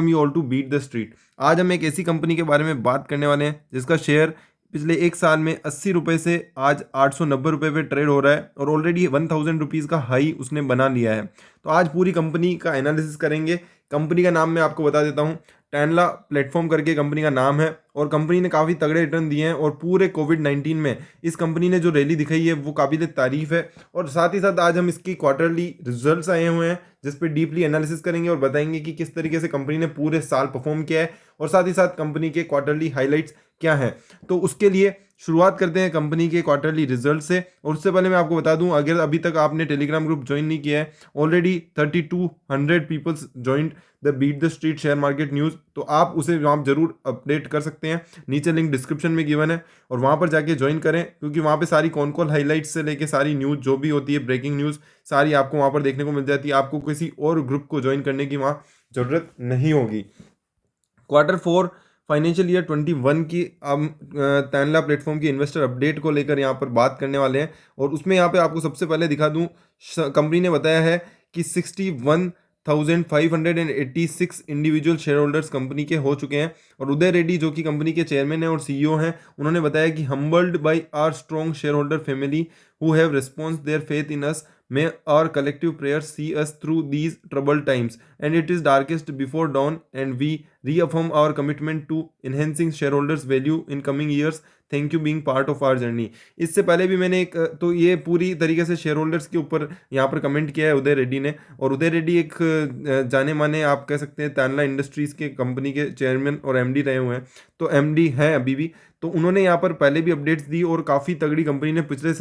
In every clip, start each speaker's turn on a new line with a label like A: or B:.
A: You all to beat the street. आज हम एक ऐसी कंपनी के बारे में बात करने वाले हैं जिसका शेयर पिछले एक साल में 80 रुपये से आज 890 रुपये पे ट्रेड हो रहा है और ऑलरेडी 1000 रुपीज़ का हाई उसने बना लिया है। तो आज पूरी कंपनी का एनालिसिस करेंगे। कंपनी का नाम मैं आपको बता देता हूँ, टैनला प्लेटफॉर्म करके कंपनी का नाम है और कंपनी ने काफ़ी तगड़े रिटर्न दिए हैं और पूरे कोविड-19 में इस कंपनी ने जो रैली दिखाई है वो काबिल तारीफ है। और साथ ही साथ आज हम इसकी क्वार्टरली रिजल्ट्स आए हुए हैं जिस पे डीपली एनालिसिस करेंगे और बताएंगे कि किस तरीके से कंपनी ने पूरे साल परफॉर्म किया है और साथ ही साथ कंपनी के क्वार्टरली हाइलाइट्स क्या हैं। तो उसके लिए शुरुआत करते हैं कंपनी के क्वार्टरली रिजल्ट से। और उससे पहले मैं आपको बता दूं, अगर अभी तक आपने टेलीग्राम ग्रुप ज्वाइन नहीं किया है, already 3200 peoples joined the beat the street share market news, तो आप उसे आप जरूर अपडेट कर सकते हैं। नीचे लिंक डिस्क्रिप्शन में गिवन है और वहाँ पर जाके ज्वाइन करें, क्योंकि वहाँ पे सारी कॉन कॉल हाईलाइट्स से लेके सारी न्यूज़ जो भी होती है, ब्रेकिंग न्यूज़ सारी आपको वहाँ पर देखने को मिल जाती है। आपको किसी और ग्रुप को ज्वाइन करने की वहाँ ज़रूरत नहीं होगी। Q4 फाइनेंशियल ईयर 21 की हम तैनला प्लेटफॉर्म की इन्वेस्टर अपडेट को लेकर यहाँ पर बात करने वाले हैं। और उसमें यहाँ पे आपको सबसे पहले दिखा दूँ, कंपनी ने बताया है कि 61,586 इंडिविजुअल शेयर होल्डर्स कंपनी के हो चुके हैं। और उदय रेड्डी जो कि कंपनी के चेयरमैन हैं और सीईओ हैं, उन्होंने बताया कि humbled by our strong share holder family who have response their faith in us, may our collective prayers see us through these troubled times and it is darkest before dawn, and we reaffirm our commitment to enhancing shareholders value in coming years. Thank you being part of our journey. इससे पहले भी मैंने एक तो ये पूरी तरीके से शेयर होल्डर्स के ऊपर यहाँ पर कमेंट किया है उदय रेड्डी ने। और उदय रेड्डी एक जाने माने आप कह सकते हैं तैनला इंडस्ट्रीज़ के कंपनी के चेयरमैन और एमडी रहे हुए हैं, तो एमडी हैं अभी भी। तो उन्होंने यहाँ पर पहले भी अपडेट्स दी और काफ़ी तगड़ी कंपनी ने पिछले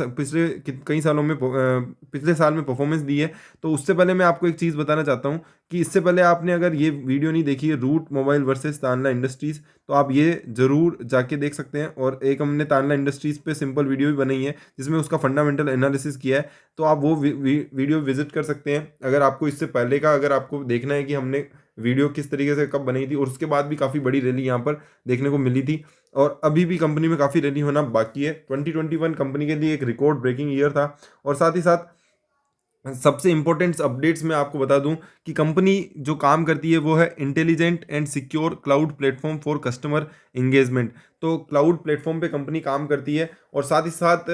A: कई सालों में पिछले साल में परफॉर्मेंस दी है। तो उससे पहले मैं आपको एक चीज़ बताना चाहता हूँ कि इससे पहले आपने अगर ये वीडियो नहीं देखी है, route mobile versus Tanla industries, तो आप ये ज़रूर जाके देख सकते हैं। और एक हमने तानला इंडस्ट्रीज़ पे सिंपल वीडियो भी बनाई है जिसमें उसका फंडामेंटल एनालिसिस किया है, तो आप वो वीडियो विजिट कर सकते हैं अगर आपको इससे पहले का अगर आपको देखना है कि हमने वीडियो किस तरीके से कब बनाई थी। और उसके बाद भी काफ़ी बड़ी रैली यहाँ पर देखने को मिली थी और अभी भी कंपनी में काफ़ी रैली होना बाकी है। 2021 कंपनी के लिए एक रिकॉर्ड ब्रेकिंग ईयर था। और साथ ही साथ सबसे इंपॉर्टेंट अपडेट्स मैं आपको बता दूं कि कंपनी जो काम करती है वो है intelligent and secure cloud platform for customer engagement. तो क्लाउड प्लेटफॉर्म पे कंपनी काम करती है और साथ ही साथ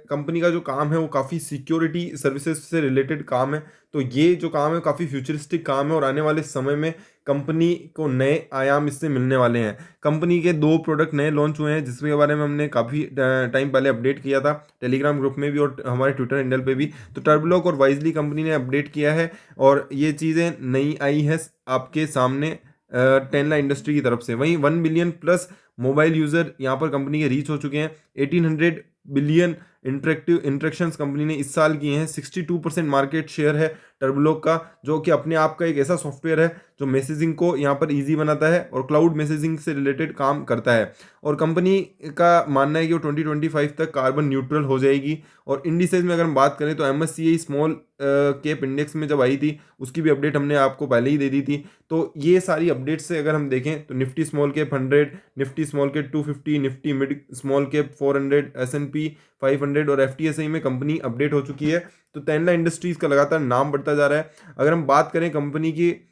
A: कंपनी का जो काम है वो काफ़ी सिक्योरिटी सर्विसेज से रिलेटेड काम है। तो ये जो काम है काफ़ी फ्यूचरिस्टिक काम है और आने वाले समय में कंपनी को नए आयाम इससे मिलने वाले हैं। कंपनी के 2 प्रोडक्ट नए लॉन्च हुए हैं जिसके बारे में हमने काफ़ी टाइम पहले अपडेट किया था टेलीग्राम ग्रुप में भी और हमारे ट्विटर हैंडल पे भी। तो टर्बलॉक और वाइजली कंपनी ने अपडेट किया है और ये चीज़ें नई आई है आपके सामने टेनला इंडस्ट्री की तरफ से। वहीं 1 बिलियन प्लस मोबाइल यूज़र यहाँ पर कंपनी के रीच हो चुके हैं। 1800 बिलियन इंटरेक्शंस कंपनी ने इस साल किए हैं। 62% मार्केट शेयर है टर्बलॉक का, जो कि अपने आप का एक ऐसा सॉफ्टवेयर है जो मैसेजिंग को यहाँ पर इजी बनाता है और क्लाउड मैसेजिंग से रिलेटेड काम करता है। और कंपनी का मानना है कि वो 2025 तक कार्बन न्यूट्रल हो जाएगी। और इंडिसेज में अगर हम बात करें तो MSCI स्मॉल कैप इंडेक्स में जब आई थी उसकी भी अपडेट हमने आपको पहले ही दे दी थी। तो ये सारी अपडेट्स से अगर हम देखें तो Nifty small cap 100, Nifty small cap 250, Nifty mid small cap 400, S&P 500 और FTSE में कंपनी अपडेट हो चुकी है। तो तैनला इंडस्ट्रीज़ का लगातार नाम बढ़ता जा रहा है। अगर हम बात करें कंपनी की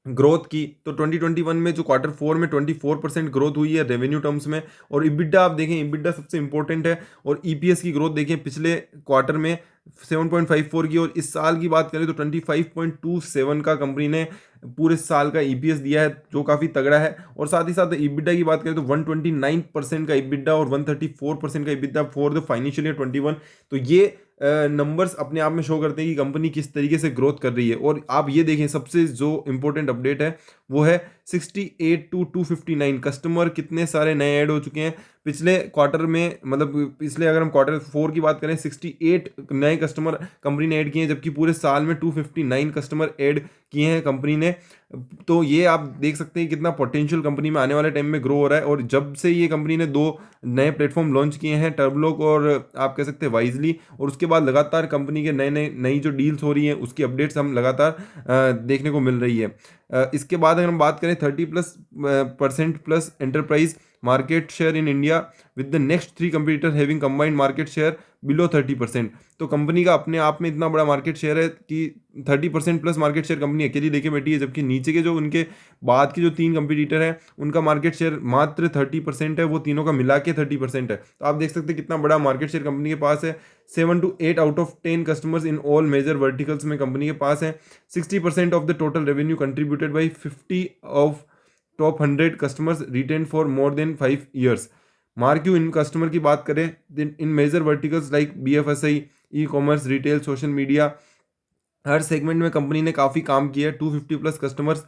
A: ग्रोथ की तो 2021 में जो Q4 में 24% ग्रोथ हुई है रेवेन्यू टर्म्स में। और EBITDA आप देखें, EBITDA सबसे इंपॉर्टेंट है। और EPS की ग्रोथ देखें पिछले क्वार्टर में 7.54 की और इस साल की बात करें तो 25.27 का कंपनी ने पूरे साल का EPS दिया है, जो काफ़ी तगड़ा है। और साथ ही साथ EBITDA की बात करें तो 129% का EBITDA और 134% का EBITDA for the financial year 21। तो ये नंबर्स अपने आप में शो करते हैं कि कंपनी किस तरीके से ग्रोथ कर रही है। और आप ये देखें सबसे जो इंपॉर्टेंट अपडेट है वो है 68 to 259 कस्टमर कितने सारे नए ऐड हो चुके हैं पिछले क्वार्टर में। मतलब पिछले अगर हम Q4 की बात करें 68 नए कस्टमर कंपनी ने ऐड किए हैं, जबकि पूरे साल में 259 कस्टमर ऐड किए हैं कंपनी ने। तो ये आप देख सकते हैं कितना पोटेंशियल कंपनी में आने वाले टाइम में ग्रो हो रहा है। और जब से ये कंपनी ने 2 नए प्लेटफॉर्म लॉन्च किए हैं, टर्बलॉक और आप कह सकते हैं वाइजली, और उसके बाद लगातार कंपनी के नई जो डील्स हो रही हैं उसकी अपडेट्स हम लगातार देखने को मिल रही है। इसके बाद अगर हम बात करें 30% plus enterprise market share in India with the next 3 competitor having combined market share below 30%। तो कंपनी का अपने आप में इतना बड़ा मार्केट शेयर है कि 30% प्लस मार्केट शेयर कंपनी अकेली लेके बैठी है, जबकि नीचे के जो उनके बाद के जो 3 कंपटीटर हैं उनका मार्केट शेयर मात्र 30% है, वो तीनों का मिला के 30% है। तो आप देख सकते हैं कितना बड़ा मार्केट शेयर कंपनी के पास है। 7 to 8 out of 10 customers in all major verticals में कंपनी के पास है। 60% of the total revenue contributed by 50 of top 100 customers retain for more than 5 years। Marquee in customer की बात करें, in major verticals like BFSI, e commerce, retail, social media, हर segment में company ने काफ़ी काम किया है। 250 प्लस कस्टमर्स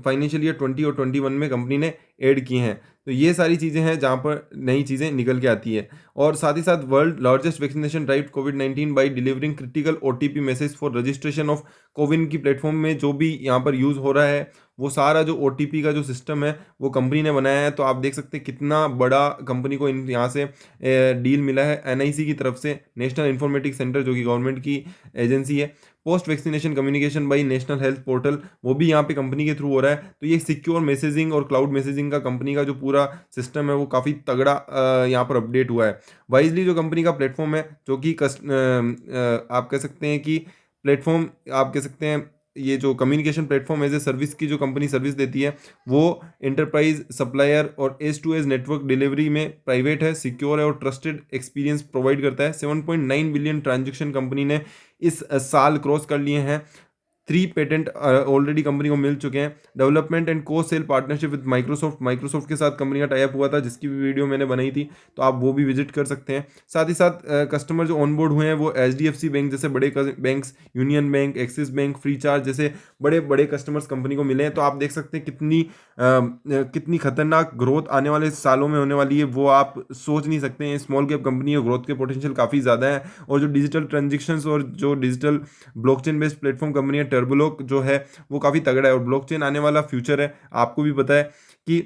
A: फाइनेंशियल ईयर 20 और 21 में कंपनी ने ऐड किए हैं। तो ये सारी चीज़ें हैं जहाँ पर नई चीज़ें निकल के आती है। और साथ ही साथ world largest vaccination drive covid by delivering critical OTP message for registration of CoWIN की प्लेटफॉर्म में जो भी यहाँ पर यूज़ हो रहा है, वो सारा जो OTP का जो सिस्टम है वो कंपनी ने बनाया है। तो आप देख सकते हैं कितना बड़ा कंपनी को इन यहाँ से डील मिला है NIC की तरफ से, नेशनल इंफॉर्मेटिक्स सेंटर, जो कि गवर्नमेंट की एजेंसी है। Post vaccination communication by national health portal, वो भी यहाँ पे कंपनी के थ्रू हो रहा है। तो ये सिक्योर मैसेजिंग और क्लाउड मैसेजिंग का कंपनी का जो पूरा सिस्टम है वो काफ़ी तगड़ा यहाँ पर अपडेट हुआ है। वाइजली जो कंपनी का प्लेटफॉर्म है, जो कि आप कह सकते हैं कि प्लेटफॉर्म, आप कह सकते हैं ये जो communication platform as a service की जो कंपनी सर्विस देती है, वो एंटरप्राइज, सप्लायर और edge to edge network delivery में प्राइवेट है, सिक्योर है और ट्रस्टेड एक्सपीरियंस प्रोवाइड करता है। 7.9 बिलियन ट्रांजेक्शन कंपनी ने इस साल क्रॉस कर लिए हैं। 3 पेटेंट ऑलरेडी कंपनी को मिल चुके हैं। डेवलपमेंट एंड को सेल पार्टनरशिप विद माइक्रोसॉफ्ट के साथ कंपनी का टाइप हुआ था, जिसकी भी वीडियो मैंने बनाई थी, तो आप वो भी विजिट कर सकते हैं। साथ ही साथ कस्टमर जो ऑनबोर्ड हुए हैं वो HDFC बैंक जैसे बड़े banks, union bank, axis bank, free charge जैसे बड़े बड़े कस्टमर्स कंपनी को मिले हैं। तो आप देख सकते हैं कितनी खतरनाक ग्रोथ आने वाले सालों में होने वाली है, वो आप सोच नहीं सकते हैं। स्मॉल कैप कंपनी और ग्रोथ के पोटेंशियल काफ़ी ज़्यादा है। और जो डिजिटल ट्रांजेक्शन्स और जो digital blockchain based platform company है टर्बोलॉक जो है वो काफ़ी तगड़ा है और ब्लॉकचेन आने वाला फ्यूचर है। आपको भी पता है कि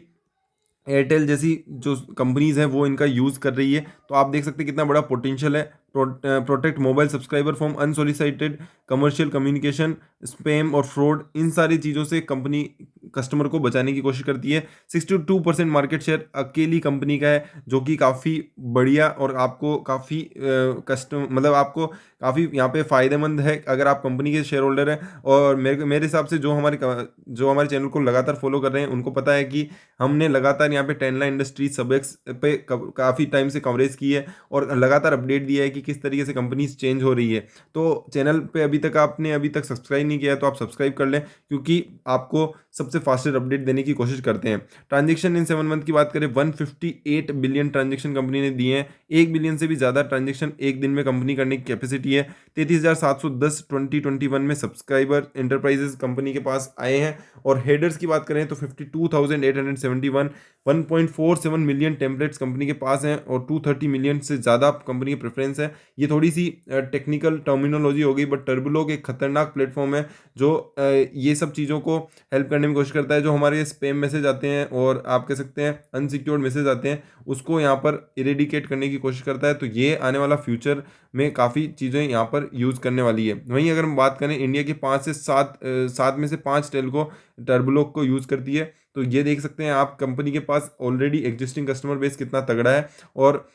A: एयरटेल जैसी जो कंपनीज हैं वो इनका यूज़ कर रही है। तो आप देख सकते हैं कितना बड़ा पोटेंशियल है। Protect mobile subscriber from unsolicited commercial communication, spam और फ्रॉड, इन सारी चीज़ों से कंपनी कस्टमर को बचाने की कोशिश करती है। 62% मार्केट शेयर अकेली कंपनी का है, जो कि काफ़ी बढ़िया और आपको काफ़ी मतलब आपको काफ़ी यहाँ पे फ़ायदेमंद है अगर आप कंपनी के शेयर होल्डर हैं। और मेरे हिसाब से जो हमारे चैनल को लगातार फॉलो कर रहे हैं उनको पता है कि हमने लगातार यहाँ पे टेनला इंडस्ट्रीज सबेक्स पे काफ़ी टाइम से कवरेज की है और लगातार अपडेट दिया है कि किस तरीके से कंपनीज चेंज हो रही है। तो चैनल पे आपने अभी तक सब्सक्राइब नहीं किया है तो आप सब्सक्राइब कर लें, क्योंकि आपको सबसे फास्टर अपडेट देने की कोशिश करते हैं। ट्रांजेक्शन इन 7 मंथ की बात करें, 158 बिलियन ट्रांजेक्शन कंपनी ने दिए हैं। 1 बिलियन से भी ज़्यादा ट्रांजेक्शन एक दिन में कंपनी करने की कैपेसिटी है। 33,710 2021 में सब्सक्राइबर एंटरप्राइजेस कंपनी के पास आए हैं। और हेडर्स की बात करें तो 52,871, 1.47 मिलियन टेम्पलेट्स कंपनी के पास हैं और 230 मिलियन से ज़्यादा कंपनी की प्रेफरेंस है। ये थोड़ी सी टेक्निकल टर्मिनोलॉजी हो गई, बट टर्बोलॉग एक खतरनाक प्लेटफॉर्म है जो ये सब चीज़ों को हेल्प करने में कोशिश करता है। जो हमारे स्पैम मैसेज आते हैं और आप कह सकते हैं अनसिक्योर्ड मैसेज आते हैं, उसको यहाँ पर इरेडिकेट करने की कोशिश करता है। तो ये आने वाला फ्यूचर में काफ़ी चीज़ें यहाँ पर यूज़ करने वाली है। वहीं अगर हम बात करें इंडिया के 5 से 7 में से 5 टेलको टर्बोलॉग को यूज़ करती है। तो ये देख सकते हैं आप कंपनी के पास ऑलरेडी एग्जिस्टिंग कस्टमर बेस कितना तगड़ा है। और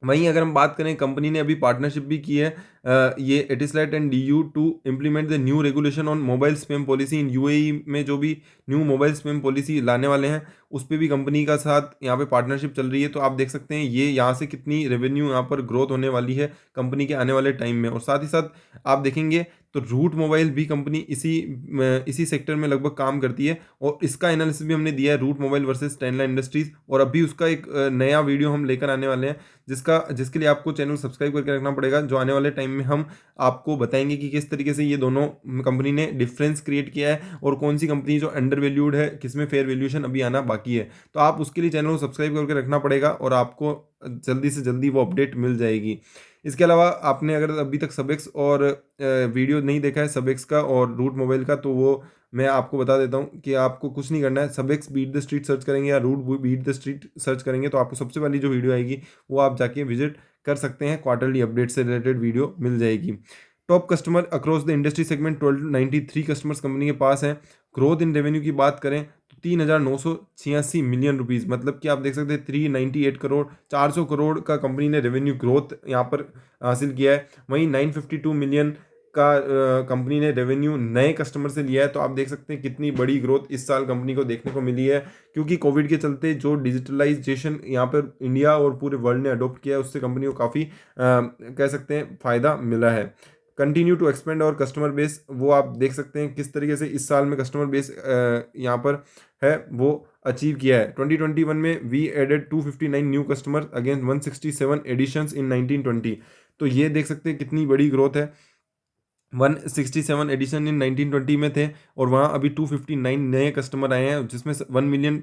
A: वहीं अगर हम बात करें, कंपनी ने अभी पार्टनरशिप भी की है ये Etisalat and DU to implement the new regulation on mobile spam policy in UAE में। जो भी न्यू मोबाइल स्पैम पॉलिसी लाने वाले हैं उस पर भी कंपनी का साथ यहाँ पे पार्टनरशिप चल रही है। तो आप देख सकते हैं ये यहाँ से कितनी रेवेन्यू यहाँ पर ग्रोथ होने वाली है कंपनी के आने वाले टाइम में। और साथ ही साथ आप देखेंगे तो रूट मोबाइल भी कंपनी इसी सेक्टर में लगभग काम करती है और इसका एनालिसिस भी हमने दिया है, रूट मोबाइल वर्सेस टेनला इंडस्ट्रीज। और अभी उसका एक नया वीडियो हम लेकर आने वाले हैं, जिसके लिए आपको चैनल सब्सक्राइब करके रखना पड़ेगा। जो आने वाले टाइम में हम आपको बताएंगे कि किस तरीके से ये दोनों कंपनी ने डिफरेंस क्रिएट किया है और कौन सी कंपनी जो अंडर वैल्यूड है, किसमें फेयर वैल्यूएशन अभी आना बाकी है। तो आप उसके लिए चैनल को सब्सक्राइब करके रखना पड़ेगा और आपको जल्दी से जल्दी वो अपडेट मिल जाएगी। इसके अलावा आपने अगर अभी तक सबेक्स और वीडियो नहीं देखा है सबेक्स का और रूट मोबाइल का, तो वो मैं आपको बता देता हूँ कि आपको कुछ नहीं करना है। Subex beat the street search करेंगे या route beat the street search करेंगे तो आपको सबसे पहली जो वीडियो आएगी वो आप जाके विजिट कर सकते हैं। क्वार्टरली अपडेट से रिलेटेड वीडियो मिल जाएगी। Top customer across the industry segment 1293 customers company के पास हैं। ग्रोथ इन रेवेन्यू की बात करें 3,986 मिलियन रुपीज़, मतलब कि आप देख सकते हैं 398 करोड़, 400 करोड़ का कंपनी ने रेवेन्यू ग्रोथ यहाँ पर हासिल किया है। वहीं 952 मिलियन का कंपनी ने रेवेन्यू नए कस्टमर से लिया है। तो आप देख सकते हैं कितनी बड़ी ग्रोथ इस साल कंपनी को देखने को मिली है, क्योंकि कोविड के चलते जो डिजिटलाइजेशन यहाँ पर इंडिया और पूरे वर्ल्ड ने अडोप्ट किया है, उससे कंपनी को काफ़ी कह सकते हैं फ़ायदा मिला है। कंटिन्यू टू एक्सपेंड और कस्टमर बेस, वो आप देख सकते हैं किस तरीके से इस साल में कस्टमर बेस यहाँ पर है वो अचीव किया है। 2021 में we added 259 new customer against 167 additions in 1920। तो ये देख सकते हैं कितनी बड़ी ग्रोथ है। 167 एडिशन इन 1920 में थे, और वहाँ अभी 259 नए कस्टमर आए हैं, जिसमें 1 मिलियन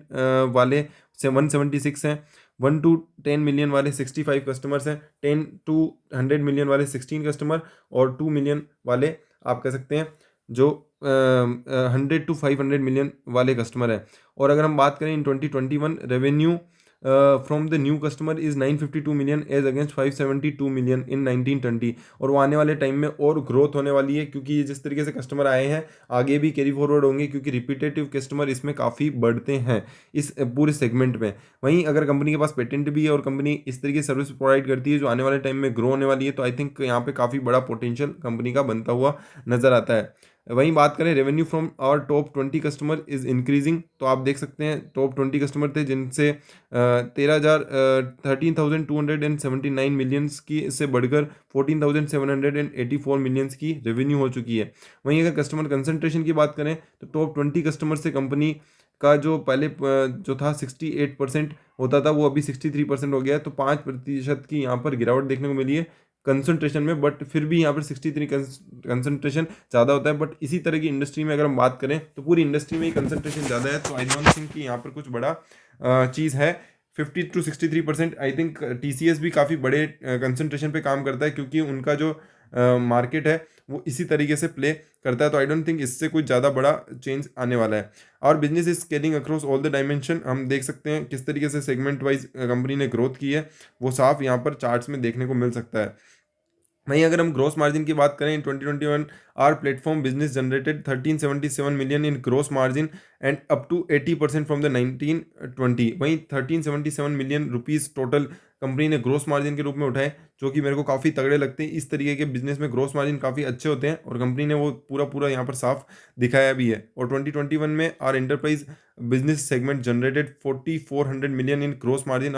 A: वाले से 176 हैं, 1 to 10 मिलियन वाले 65 कस्टमर्स हैं, 10 to 100 मिलियन वाले 16 कस्टमर, और 2 मिलियन वाले आप कह सकते हैं जो 100 to 500 मिलियन वाले कस्टमर हैं। और अगर हम बात करें in 2021 revenue from the new customer is 952 million as against 572 million in 1920। और वो आने वाले टाइम में और ग्रोथ होने वाली है, क्योंकि ये जिस तरीके से कस्टमर आए हैं आगे भी कैरी फॉरवर्ड होंगे, क्योंकि रिपीटेटिव कस्टमर इसमें काफ़ी बढ़ते हैं इस पूरे सेगमेंट में। वहीं अगर कंपनी के पास पेटेंट भी है और कंपनी इस तरीके से सर्विस प्रोवाइड करती है जो आने वाले टाइम में ग्रो होने वाली है, तो आई थिंक यहाँ पे काफ़ी बड़ा पोटेंशियल कंपनी का बनता हुआ नजर आता है। वहीं बात करें रेवेन्यू फ्रॉम और टॉप 20 कस्टमर इज इंक्रीजिंग, तो आप देख सकते हैं टॉप 20 कस्टमर थे जिनसे 13,279 मिलियंस की से बढ़कर 14,784 मिलियंस की रेवेन्यू हो चुकी है। वहीं अगर कस्टमर कंसंट्रेशन की बात करें तो टॉप 20 कस्टमर से कंपनी का जो पहले जो था 68% होता था, वो अभी 63% हो गया है। तो 5% की यहाँ पर गिरावट देखने को मिली है कंसंट्रेशन में, बट फिर भी यहाँ पर 63 कंसंट्रेशन ज़्यादा होता है। बट इसी तरह की इंडस्ट्री में अगर हम बात करें तो पूरी इंडस्ट्री में ही कंसंट्रेशन ज़्यादा है, तो आई डोंट थिंक कि यहाँ पर कुछ बड़ा चीज़ है। 50 to 63% आई थिंक TCS भी काफ़ी बड़े कंसंट्रेशन पे काम करता है, क्योंकि उनका जो मार्केट है वो इसी तरीके से प्ले करता है। तो आई डोंट थिंक इससे कुछ ज़्यादा बड़ा चेंज आने वाला है। और business is scaling across all the dimension, हम देख सकते हैं किस तरीके से सेगमेंट वाइज कंपनी ने ग्रोथ की है, वो साफ यहाँ पर चार्ट्स में देखने को मिल सकता है। वहीं अगर हम ग्रोस मार्जिन की बात करें in 2021 our platform business generated 1377 million in gross margin and up to 80% from the 1920। वहीं 1377 मिलियन रुपीज़ टोटल कंपनी ने ग्रोस मार्जिन के रूप में उठाए, जो कि मेरे को काफ़ी तगड़े लगते हैं। इस तरीके के बिजनेस में ग्रोस मार्जिन काफ़ी अच्छे होते हैं, और कंपनी ने वो पूरा पूरा यहाँ पर साफ दिखाया भी है। और 2021 में our enterprise business segment generated 4400 million in gross margin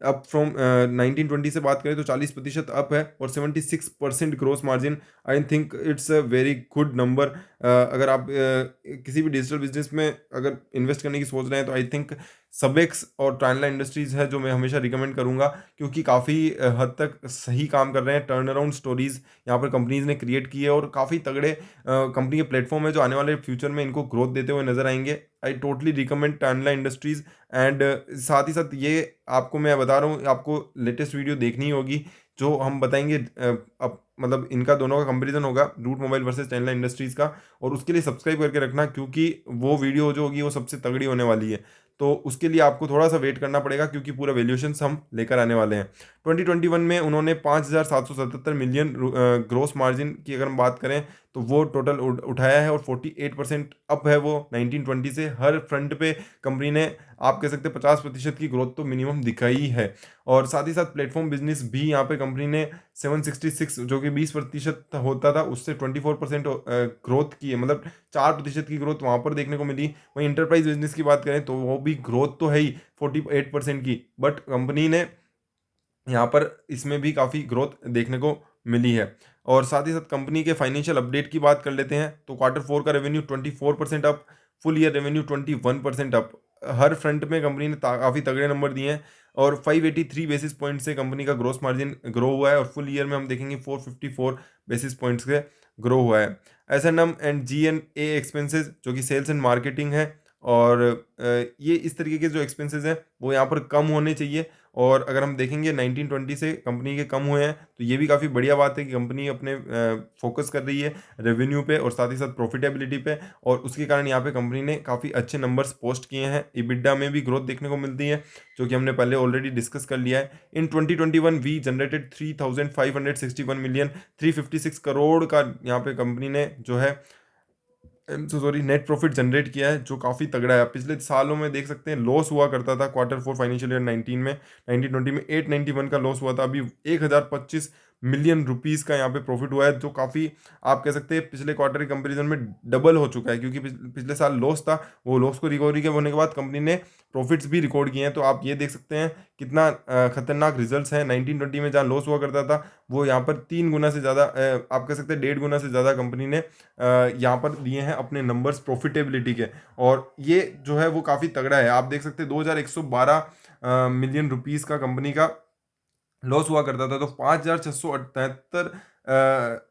A: up from 1920 से बात करें तो 40% अप है, और 76% gross margin. I think it's a very good number. अगर आप किसी भी डिजिटल बिजनेस में अगर इन्वेस्ट करने की सोच रहे हैं तो आई थिंक सबेक्स और टाइमला इंडस्ट्रीज़ है जो मैं हमेशा रिकमेंड करूंगा, क्योंकि काफ़ी हद तक सही काम कर रहे हैं। टर्न अराउंड स्टोरीज यहाँ पर कंपनीज ने क्रिएट की है, और काफ़ी तगड़े कंपनी के प्लेटफॉर्म है जो आने वाले फ्यूचर में इनको ग्रोथ देते हुए नजर आएंगे। आई टोटली रिकमेंड टाइमला इंडस्ट्रीज़। एंड साथ ही साथ ये आपको मैं बता रहा हूँ, आपको लेटेस्ट वीडियो देखनी होगी जो हम बताएंगे। अब मतलब इनका दोनों का कंपैरिजन होगा, रूट मोबाइल वर्सेस टाइमला इंडस्ट्रीज़ का, और उसके लिए सब्सक्राइब करके रखना, क्योंकि वो वीडियो जो होगी वो सबसे तगड़ी होने वाली है। तो उसके लिए आपको थोड़ा सा वेट करना पड़ेगा, क्योंकि पूरा वैल्यूएशंस हम लेकर आने वाले हैं। 2021 में उन्होंने 5,777 मिलियन ग्रोस मार्जिन की अगर हम बात करें तो वो टोटल उठाया है, और 48% अप है वो 1920 से। हर फ्रंट पे कंपनी ने आप कह सकते हैं 50% की ग्रोथ तो मिनिमम दिखाई है। और साथ ही साथ प्लेटफॉर्म बिजनेस भी यहाँ पे कंपनी ने 766 जो कि 20% होता था उससे 24% ग्रोथ की है, मतलब 4% की ग्रोथ वहाँ पर देखने को मिली। वहीं इंटरप्राइज बिजनेस की बात करें तो वो भी ग्रोथ तो है ही 48% की, बट कंपनी ने यहाँ पर इसमें भी काफ़ी ग्रोथ देखने को मिली है। और साथ ही साथ कंपनी के फाइनेंशियल अपडेट की बात कर लेते हैं तो Q4 का revenue 24% up, full year revenue 21% up. हर फ्रंट में कंपनी ने काफ़ी तगड़े नंबर दिए हैं, और 583 बेसिस पॉइंट से कंपनी का ग्रोस मार्जिन ग्रो हुआ है, और फुल ईयर में हम देखेंगे 454 बेसिस पॉइंट्स से ग्रो हुआ है। S&M एंड G&A एक्सपेंसेस जो कि सेल्स एंड मार्केटिंग है, और ये इस तरीके के जो एक्सपेंसेस हैं वो यहाँ पर कम होने चाहिए। और अगर हम देखेंगे 1920 से कंपनी के कम हुए हैं, तो ये भी काफ़ी बढ़िया बात है कि कंपनी अपने फोकस कर रही है रेवेन्यू पे और साथ ही साथ प्रॉफिटेबिलिटी पे, और उसके कारण यहाँ पे कंपनी ने काफ़ी अच्छे नंबर्स पोस्ट किए हैं। EBITDA में भी ग्रोथ देखने को मिलती है, जो कि हमने पहले ऑलरेडी डिस्कस कर लिया है। इन 2021 वी जनरेटेड 3,561 मिलियन, 356 करोड़ का यहाँ पे कंपनी ने जो है सॉरी नेट प्रॉफिट जनरेट किया है, जो काफ़ी तगड़ा है। पिछले सालों में देख सकते हैं लॉस हुआ करता था, क्वार्टर फोर फाइनेंशियल ईयर 19 में, 1920 में 891 का लॉस हुआ था। अभी 1025 मिलियन रुपीस का यहाँ पे प्रॉफिट हुआ है, जो काफ़ी आप कह सकते हैं पिछले क्वार्टर के कंपैरिजन में डबल हो चुका है, क्योंकि पिछले साल लॉस था, वो लॉस को रिकवरी के होने के बाद कंपनी ने प्रॉफिट्स भी रिकॉर्ड किए हैं। तो आप ये देख सकते हैं कितना खतरनाक रिजल्ट्स हैं। 1920 में जहाँ लॉस हुआ करता था, वो यहाँ पर 3 गुना से ज़्यादा, आप कह सकते हैं 1.5 गुना से ज़्यादा कंपनी ने यहाँ पर दिए हैं अपने नंबर्स प्रॉफिटेबिलिटी के। और ये जो है वो काफ़ी तगड़ा है। आप देख सकते हैं 2112 मिलियन रुपीस का कंपनी का लॉस हुआ करता था, तो 5,678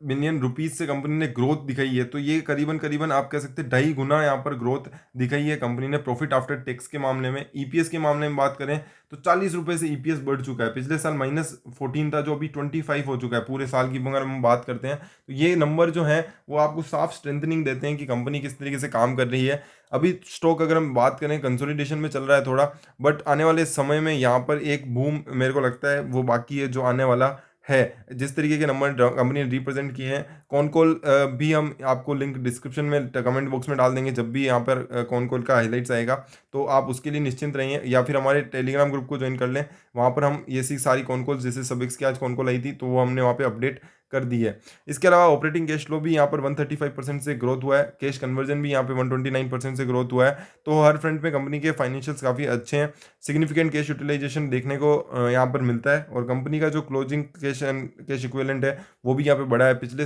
A: मिलियन रुपीस से कंपनी ने ग्रोथ दिखाई है। तो ये करीबन करीबन आप कह सकते हैं 2.5 गुना यहाँ पर ग्रोथ दिखाई है कंपनी ने प्रॉफिट आफ्टर टैक्स के मामले में। ईपीएस के मामले में बात करें तो 40 रुपए से ईपीएस बढ़ चुका है। पिछले साल -14 था, जो अभी 25 हो चुका है। पूरे साल की अगर हम बात करते हैं तो ये नंबर जो है वो आपको साफ स्ट्रेंथनिंग देते हैं कि कंपनी किस तरीके से काम कर रही है। अभी स्टॉक अगर हम बात करें कंसोलिडेशन में चल रहा है थोड़ा, बट आने वाले समय में यहाँ पर एक बूम मेरे को लगता है वो बाकी है, जो आने वाला है। जिस तरीके के नंबर कंपनी ने रिप्रेजेंट किए हैं, कौन कॉल भी हम आपको लिंक डिस्क्रिप्शन में कमेंट बॉक्स में डाल देंगे, जब भी यहाँ पर कौन कॉल का हाईलाइट्स आएगा, तो आप उसके लिए निश्चिंत रहिए, या फिर हमारे टेलीग्राम ग्रुप को ज्वाइन कर लें। वहाँ पर हम ये सी सारी कौन कॉल, जैसे सबिक्स की आज कौन कॉल आई थी, तो वो हमने वहाँ पे अपडेट कर दी है। इसके अलावा ऑपरेटिंग कैश फ्लो भी यहाँ पर 135% से ग्रोथ हुआ है। कैश कन्वर्जन भी यहाँ पे 129% से ग्रोथ हुआ है। तो हर फ्रंट में कंपनी के फाइनेंशियल्स काफ़ी अच्छे हैं। सिग्निफिकेंट कैश यूटिलाइजेशन देखने को यहाँ पर मिलता है, और कंपनी का जो closing cash and cash equivalent है वो भी यहाँ पे बढ़ा है। पिछले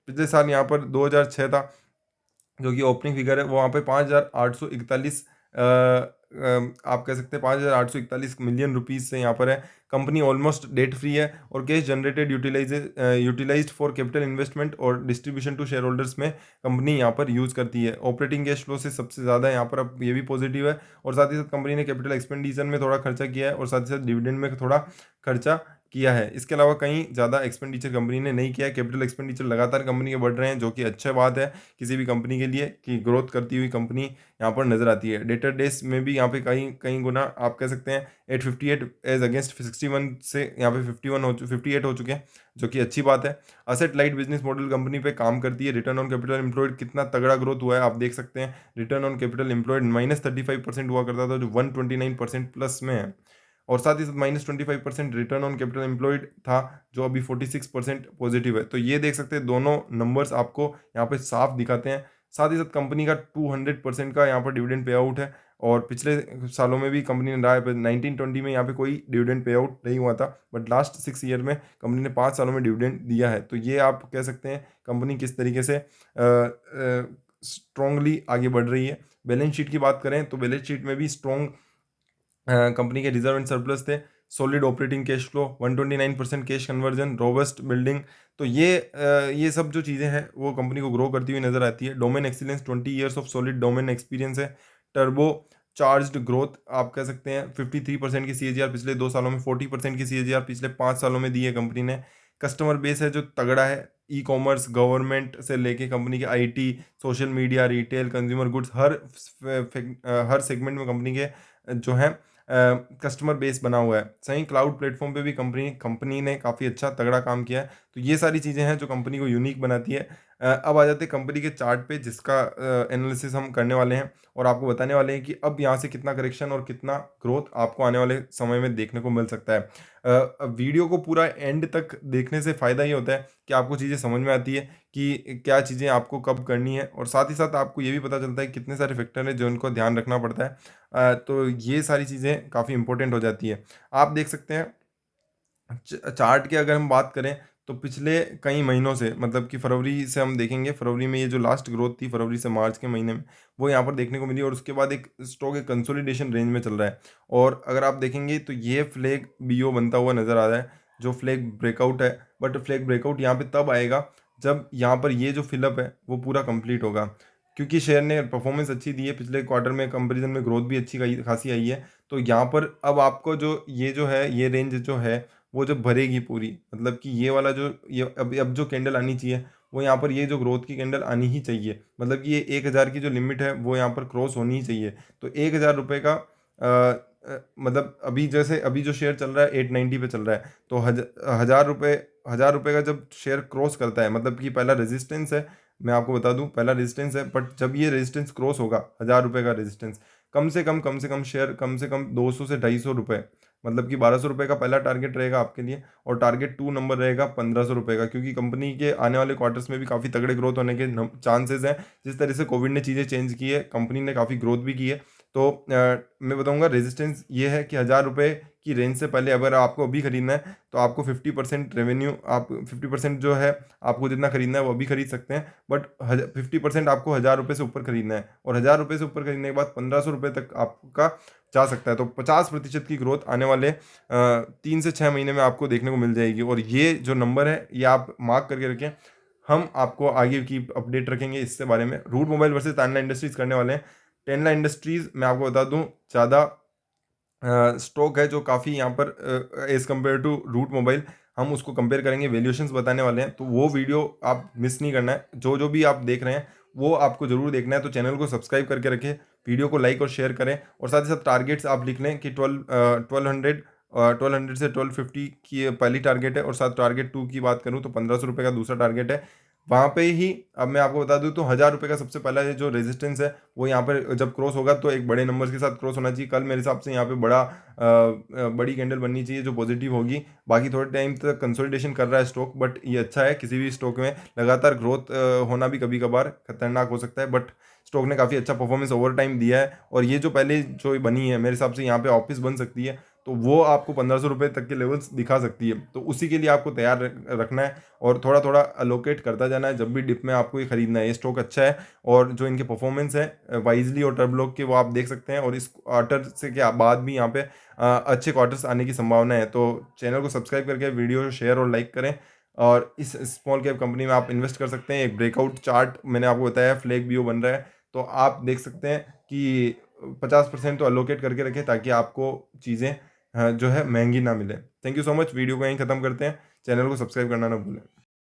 A: पिछले साल यहाँ पर 2006 था, जो कि ओपनिंग फिगर है, वो वहाँ पे 5,841 आप कह सकते हैं 5,841 मिलियन रुपीस से यहाँ पर है। कंपनी ऑलमोस्ट डेट फ्री है, और cash generated utilized for capital investment और डिस्ट्रीब्यूशन टू शेयर होल्डर्स में कंपनी यहाँ पर यूज़ करती है। ऑपरेटिंग कैश फ्लो से सबसे ज़्यादा यहाँ पर अब ये भी पॉजिटिव है। और साथ ही साथ कंपनी ने कैपिटल एक्सपेंडिचर में थोड़ा खर्चा किया है, और साथ ही साथ डिविडेंड में थोड़ा खर्चा किया है। इसके अलावा कहीं ज़्यादा एक्सपेंडिचर कंपनी ने नहीं किया है। कैपिटल एक्सपेंडिचर लगातार कंपनी के बढ़ रहे हैं, जो कि अच्छा बात है किसी भी कंपनी के लिए, कि ग्रोथ करती हुई कंपनी यहाँ पर नजर आती है। डेटर डेज में भी यहाँ पे कहीं कहीं गुना आप कह सकते हैं 858 एज अगेंस्ट 61 से यहाँ पे 58 हो चुके हैं, जो कि अच्छी बात है। Asset light business model company पे काम करती है। रिटर्न ऑन कैपिटल एम्प्लॉयड कितना तगड़ा ग्रोथ हुआ है आप देख सकते हैं। रिटर्न ऑन कैपिटल एम्प्लॉयड -35% हुआ करता था, जो 129% प्लस में है। और साथ ही साथ -25% रिटर्न ऑन कैपिटल एम्प्लॉयड था, जो अभी 46% पॉजिटिव है। तो ये देख सकते हैं दोनों नंबर्स आपको यहाँ पे साफ दिखाते हैं। साथ ही साथ कंपनी का 200% का यहाँ पर डिविडेंड पे आउट है, और पिछले सालों में भी कंपनी ने रहा है। 1920 में यहाँ पे कोई डिविडेंड पे आउट नहीं हुआ था, बट लास्ट 6 ईयर में कंपनी ने 5 सालों में डिविडेंड दिया है। तो ये आप कह सकते हैं कंपनी किस तरीके से स्ट्रांगली आगे बढ़ रही है। बैलेंस शीट की बात करें तो बैलेंस शीट में भी स्ट्रॉन्ग कंपनी के रिजर्व एंड सरप्लस थे। Solid operating cash flow, 129% cash conversion, robust building. तो ये सब जो चीज़ें हैं वो कंपनी को ग्रो करती हुई नजर आती है। Domain excellence, 20 years of solid domain experience है। टर्बो चार्ज्ड ग्रोथ आप कह सकते हैं, 53% की CAGR पिछले 2 सालों में, 40% की CAGR पिछले 5 सालों में दी है कंपनी ने। कस्टमर बेस है जो तगड़ा है। ई कॉमर्स, गवर्नमेंट से लेके कंपनी के IT, social media, retail, consumer goods, her segment में कंपनी के जो है कस्टमर बेस बना हुआ है। सही क्लाउड प्लेटफॉर्म पे भी कंपनी ने काफ़ी अच्छा तगड़ा काम किया है। तो ये सारी चीज़ें हैं जो कंपनी को यूनिक बनाती है। अब आ जाते हैं कंपनी के चार्ट पे, जिसका एनालिसिस हम करने वाले हैं, और आपको बताने वाले हैं कि अब यहाँ से कितना करेक्शन और कितना ग्रोथ आपको आने वाले समय में देखने को मिल सकता है। वीडियो को पूरा एंड तक देखने से फ़ायदा ये होता है कि आपको चीज़ें समझ में आती है कि क्या चीज़ें आपको कब करनी है, और साथ ही साथ आपको ये भी पता चलता है कितने सारे फैक्टर हैं जो उनको ध्यान रखना पड़ता है। तो ये सारी चीज़ें काफ़ी इंपॉर्टेंट हो जाती है। आप देख सकते हैं चार्ट की अगर हम बात करें तो पिछले कई महीनों से, मतलब कि फरवरी से हम देखेंगे, फरवरी में ये जो लास्ट ग्रोथ थी फरवरी से मार्च के महीने में, वो यहाँ पर देखने को मिली, और उसके बाद एक स्टॉक एक कंसोलिडेशन रेंज में चल रहा है। और अगर आप देखेंगे तो ये फ्लैग BO बनता हुआ नज़र आ रहा है, जो फ्लैग ब्रेकआउट है। बट फ्लैग ब्रेकआउट यहाँ पे तब आएगा जब यहाँ पर ये जो फिलअप है वो पूरा कंप्लीट होगा, क्योंकि शेयर ने परफॉर्मेंस अच्छी दी है पिछले क्वार्टर में, कंपेरिजन में ग्रोथ भी अच्छी खासी आई है। तो यहाँ पर अब आपको जो है ये रेंज जो है वो जब भरेगी पूरी, मतलब कि ये वाला जो ये अब जो कैंडल आनी चाहिए, वो यहाँ पर ये जो ग्रोथ की कैंडल आनी ही चाहिए। मतलब कि ये 1,000 की जो लिमिट है वो यहाँ पर क्रॉस होनी ही चाहिए। तो 1,000 रुपये का मतलब अभी जैसे अभी जो शेयर चल रहा है 890 पे चल रहा है, तो 1,000 रुपये का जब शेयर क्रॉस करता है, मतलब कि पहला रेजिस्टेंस है मैं आपको बता दूं पहला रेजिस्टेंस है, बट जब ये रेजिस्टेंस क्रॉस होगा 1000 रुपये का रेजिस्टेंस, कम से कम शेयर कम से कम 200 से 250 रुपये, मतलब कि 1200 रुपये का पहला टारगेट रहेगा आपके लिए, और टारगेट 2 नंबर रहेगा 1500 रुपये का, क्योंकि कंपनी के आने वाले क्वार्टर्स में भी काफ़ी तगड़े ग्रोथ होने के चांसेस हैं। जिस तरह से कोविड ने चीज़ें चेंज की है, कंपनी ने काफ़ी ग्रोथ भी की है। तो मैं बताऊंगा रेजिस्टेंस ये है कि 1000 रुपये की रेंज से पहले अगर आपको अभी खरीदना है तो आपको 50% रेवेन्यू, आप 50% जो है आपको जितना खरीदना है वो अभी खरीद सकते हैं, बट 50% आपको 1000 रुपये से ऊपर खरीदना है, और 1000 रुपये से ऊपर खरीदने के बाद 1500 रुपये तक आपका जा सकता है। तो 50% की ग्रोथ आने वाले 3 से 6 महीने में आपको देखने को मिल जाएगी, और ये जो नंबर है ये आप मार्क करके रखें। हम आपको आगे की अपडेट रखेंगे इससे बारे में। Route mobile versus Tanla industries करने वाले हैं। टेनला इंडस्ट्रीज मैं आपको बता दूं ज़्यादा स्टॉक है जो काफ़ी यहाँ पर as compare to route mobile, हम उसको कंपेयर करेंगे, वैल्यूएशंस बताने वाले हैं, तो वो वीडियो आप मिस नहीं करना है। जो जो भी आप देख रहे हैं वो आपको जरूर देखना है, तो चैनल को सब्सक्राइब करके रखें, वीडियो को लाइक और शेयर करें, और साथ ही साथ टारगेट्स आप लिख लें कि 1200 से 1250 की पहली टारगेट है, और साथ टारगेट 2 की बात करूँ तो 1500 रुपये का दूसरा टारगेट है। वहाँ पे ही अब मैं आपको बता दूं तो 1000 रुपये का सबसे पहला जो रेजिस्टेंस है वो यहाँ पर जब क्रॉस होगा तो एक बड़े नंबर्स के साथ क्रॉस होना चाहिए। कल मेरे हिसाब से यहाँ पे बड़ी कैंडल बननी चाहिए जो पॉजिटिव होगी। बाकी थोड़े टाइम तक कंसोलिडेशन कर रहा है स्टॉक, बट ये अच्छा है। किसी भी स्टॉक में लगातार ग्रोथ होना भी कभी कभार खतरनाक हो सकता है, बट स्टॉक ने काफ़ी अच्छा परफॉर्मेंस ओवर टाइम दिया है, और ये जो पहले जो बनी है मेरे हिसाब से यहाँ पे ऑफिस बन सकती है, तो वो आपको 1500 रुपये तक के लेवल्स दिखा सकती है। तो उसी के लिए आपको तैयार रखना है, और थोड़ा थोड़ा अलोकेट करता जाना है। जब भी डिप में आपको ये खरीदना है, ये स्टॉक अच्छा है, और जो इनके परफॉर्मेंस है वाइजली और टर्बलॉक के वो आप देख सकते हैं, और इस क्वार्टर से के बाद भी यहाँ पे अच्छे क्वार्टर्स आने की संभावना है। तो चैनल को सब्सक्राइब करके वीडियो शेयर और लाइक करें, और इस स्मॉल कैप कंपनी में आप इन्वेस्ट कर सकते हैं। एक ब्रेकआउट चार्ट मैंने आपको बताया, फ्लैग बीओ बन रहा है, तो आप देख सकते हैं कि 50% तो अलोकेट करके रखें ताकि आपको चीज़ें जो है महंगी ना मिले। Thank you so much. Video को यहीं ख़त्म करते हैं, चैनल को सब्सक्राइब करना ना भूलें।